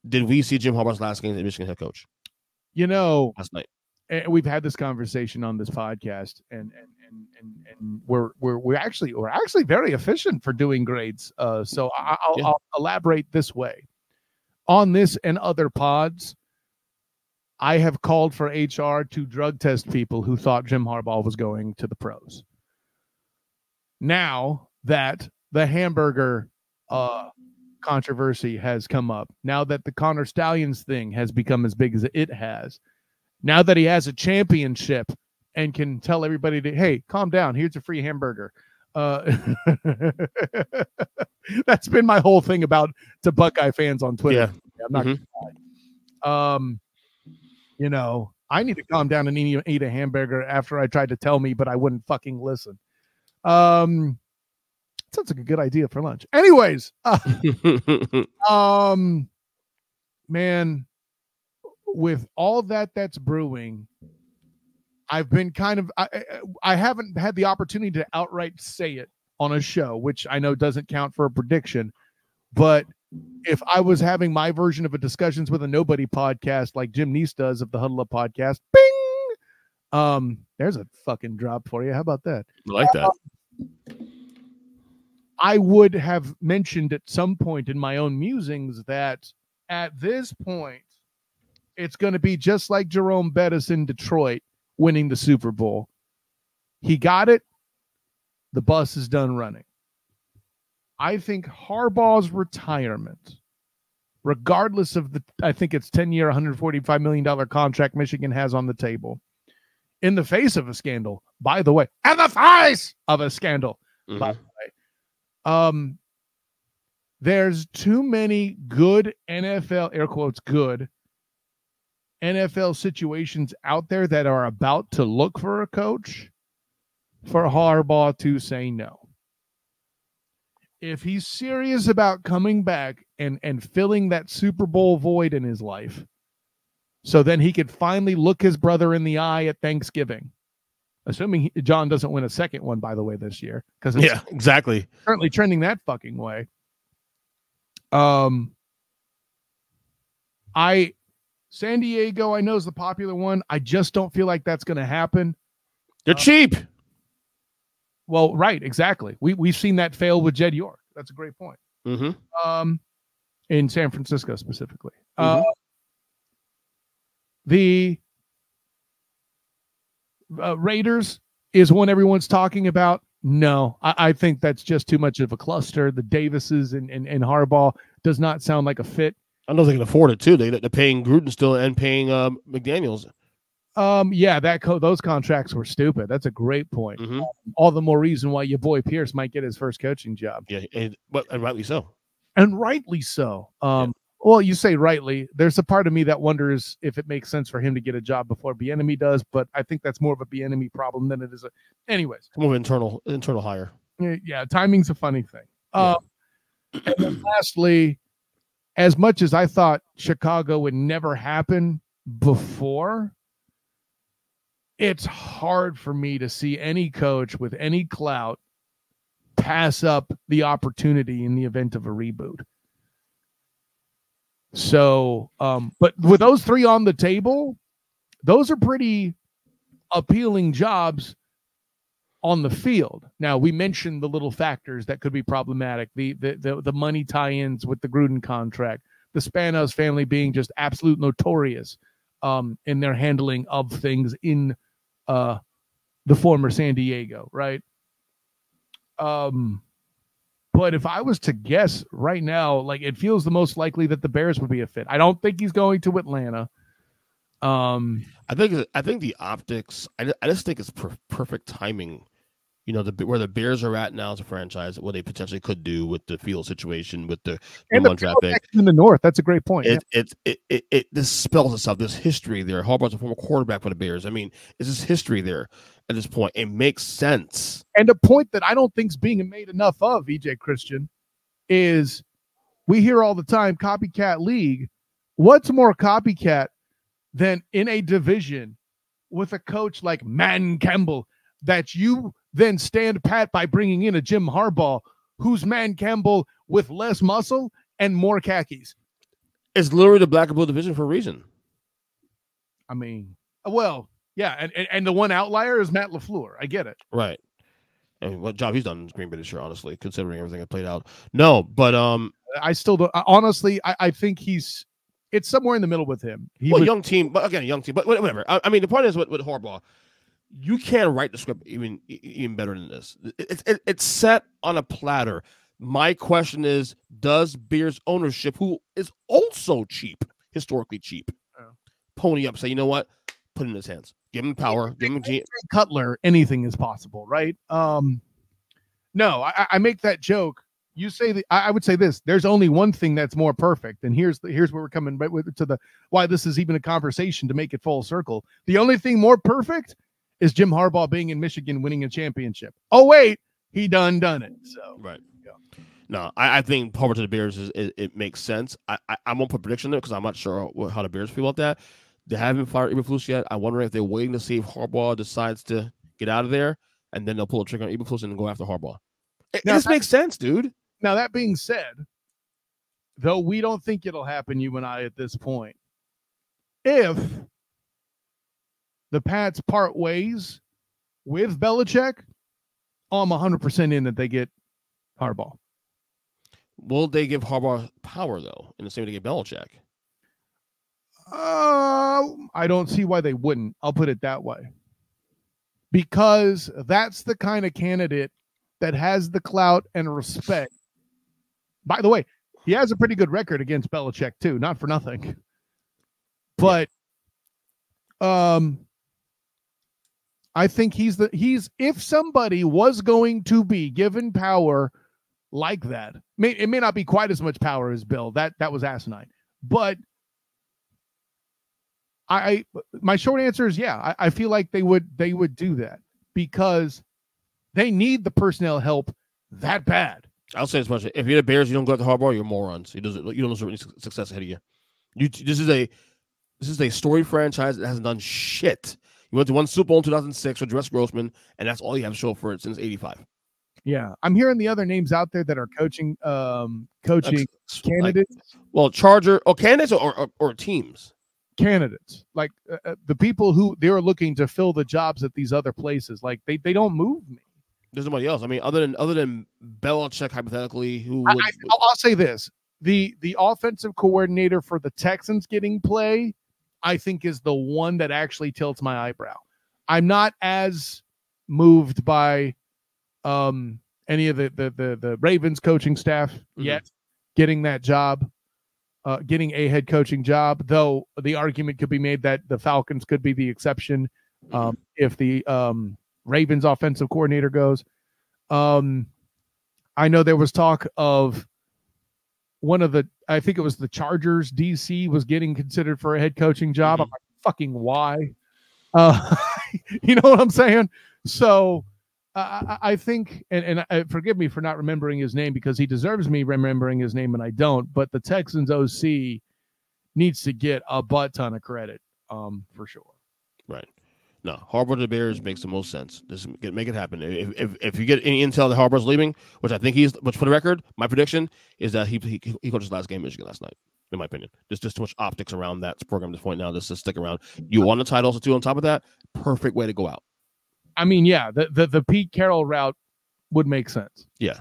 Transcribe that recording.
did we see Jim Harbaugh's last game as Michigan head coach? You know, Last night. we've had this conversation on this podcast, and we're actually very efficient for doing grades. So I'll elaborate this way. On this and other pods, I have called for HR to drug test people who thought Jim Harbaugh was going to the pros. Now that the hamburger controversy has come up, now that the Connor Stallions thing has become as big as it has, now that he has a championship and can tell everybody to, hey, calm down, here's a free hamburger. That's been my whole thing about to Buckeye fans on Twitter. Yeah. I'm not gonna lie. You know, I need to calm down and eat a hamburger after I tried to tell me, but I wouldn't fucking listen. Sounds like a good idea for lunch. Anyways, man, with all that's brewing, I've been kind of, I haven't had the opportunity to outright say it on a show, which I know doesn't count for a prediction, but if I was having my version of a Discussions with a Nobody podcast like Jim Neese does of the Huddle Up podcast, bing, there's a fucking drop for you. How about that? I like that. I would have mentioned at some point in my own musings that at this point, it's going to be just like Jerome Bettis in Detroit winning the Super Bowl. He got it. The bus is done running. I think Harbaugh's retirement, regardless of I think it's 10-year, $145 million contract Michigan has on the table, in the face of a scandal, by the way, and the face of a scandal, by the way. There's too many good NFL, air quotes, good NFL situations out there that are about to look for a coach for Harbaugh to say no. If he's serious about coming back and filling that Super Bowl void in his life, so then he could finally look his brother in the eye at Thanksgiving, assuming John doesn't win a second one, by the way, this year, because it's exactly currently trending that fucking way. San Diego, I know, is the popular one. I just don't feel like that's going to happen. They're cheap. Well, right, exactly. We've seen that fail with Jed York. That's a great point. In San Francisco specifically. The Raiders is one everyone's talking about. No, I think that's just too much of a cluster. The Davises and Harbaugh does not sound like a fit. I know they can afford it too. They're paying Gruden still and paying McDaniels. Yeah, those contracts were stupid. That's a great point. All the more reason why your boy Pierce might get his first coaching job. Yeah, and rightly so. And rightly so. Well, you say rightly. There's a part of me that wonders if it makes sense for him to get a job before Bieniemy does, but I think that's more of a Bieniemy problem than it is a. Anyways, more of an internal hire. Yeah, timing's a funny thing. And then lastly, as much as I thought Chicago would never happen before, it's hard for me to see any coach with any clout pass up the opportunity in the event of a reboot. So, but with those three on the table, those are pretty appealing jobs on the field. Now, we mentioned the little factors that could be problematic, the money tie-ins with the Gruden contract, the Spanos family being just absolute notorious in their handling of things in the former San Diego, right? But if I was to guess right now, like, it feels the most likely that the Bears would be a fit. I don't think he's going to Atlanta. I think the optics. I just think it's perfect timing. You know, where the Bears are at now as a franchise, what they potentially could do with the field situation, with the draft pick in the North. That's a great point. This spells itself. There's history there. Harbaugh's a former quarterback for the Bears. I mean, it's just history there at this point. It makes sense. And a point that I don't think is being made enough of, EJ Christian, is we hear all the time copycat league. What's more copycat than in a division with a coach like Man Campbell that you then stand pat by bringing in a Jim Harbaugh, who's Man Campbell with less muscle and more khakis? It's literally the black and blue division for a reason. I mean, well, yeah, and the one outlier is Matt LaFleur. I get it. Right. I mean, what job he's done in Green Bay this year, honestly, considering everything that played out. No, but I still don't. Honestly, I think it's somewhere in the middle with him. Young team, but again, a young team. But whatever. I mean, the point is with Harbaugh, you can't write the script even better than this. It's set on a platter. My question is, does Bears ownership, who is also cheap, historically cheap, pony up, say, you know what, put it in his hands, give him power, give him Cutler, anything is possible, right? No, I make that joke. You say I would say this. There's only one thing that's more perfect, and here's where we're coming right to the why this is even a conversation to make it full circle. The only thing more perfect is Jim Harbaugh being in Michigan, winning a championship. Oh wait, he done it. So right. No, I think Harbaugh to the Bears it makes sense. I won't put a prediction there because I'm not sure how the Bears feel about that. They haven't fired Eberflus yet. I'm wondering if they're waiting to see if Harbaugh decides to get out of there, and then they'll pull a trigger on Eberflus and go after Harbaugh. This makes sense, dude. Now, that being said, though we don't think it'll happen, you and I, at this point, if the Pats part ways with Belichick, I'm 100% in that they get Harbaugh. Will they give Harbaugh power, though, in the same way they give Belichick? I don't see why they wouldn't. I'll put it that way. Because that's the kind of candidate that has the clout and respect. By the way, he has a pretty good record against Belichick, too. Not for nothing. But I think he's if somebody was going to be given power like that, it may not be quite as much power as Bill. That was asinine. But my short answer is yeah. I feel like they would do that because they need the personnel help that bad. I'll say as much. If you're the Bears, you don't go after Harbaugh, you're morons. You don't deserve any success ahead of you. This is a storied franchise that hasn't done shit. You went to one Super Bowl in 2006 with Dress Grossman, and that's all you have to show for it since '85. Yeah, I'm hearing the other names out there that are coaching candidates. Charger or candidates or teams. Candidates, like the people who they're looking to fill the jobs at these other places. Like they don't move me. There's nobody else. I mean, other than Belichick, hypothetically, who would... I'll say this: the offensive coordinator for the Texans getting play, I think, is the one that actually tilts my eyebrow. I'm not as moved by any of the Ravens coaching staff yet getting that job, getting a head coaching job. Though the argument could be made that the Falcons could be the exception if the Ravens offensive coordinator goes. I know there was talk of I think it was the Chargers DC was getting considered for a head coaching job. I'm like, fucking why? You know what I'm saying? So I think, and forgive me for not remembering his name because he deserves me remembering his name and I don't, but the Texans OC needs to get a butt ton of credit for sure. Right. No, Harbaugh to the Bears makes the most sense. Just make it happen. If you get any intel that Harbaugh's leaving, which I think which for the record, my prediction is that he coached his last game in Michigan last night, in my opinion. There's just too much optics around that program at this point now just to stick around. You won the title, so too, on top of that, perfect way to go out. I mean, yeah, the Pete Carroll route would make sense. Yeah.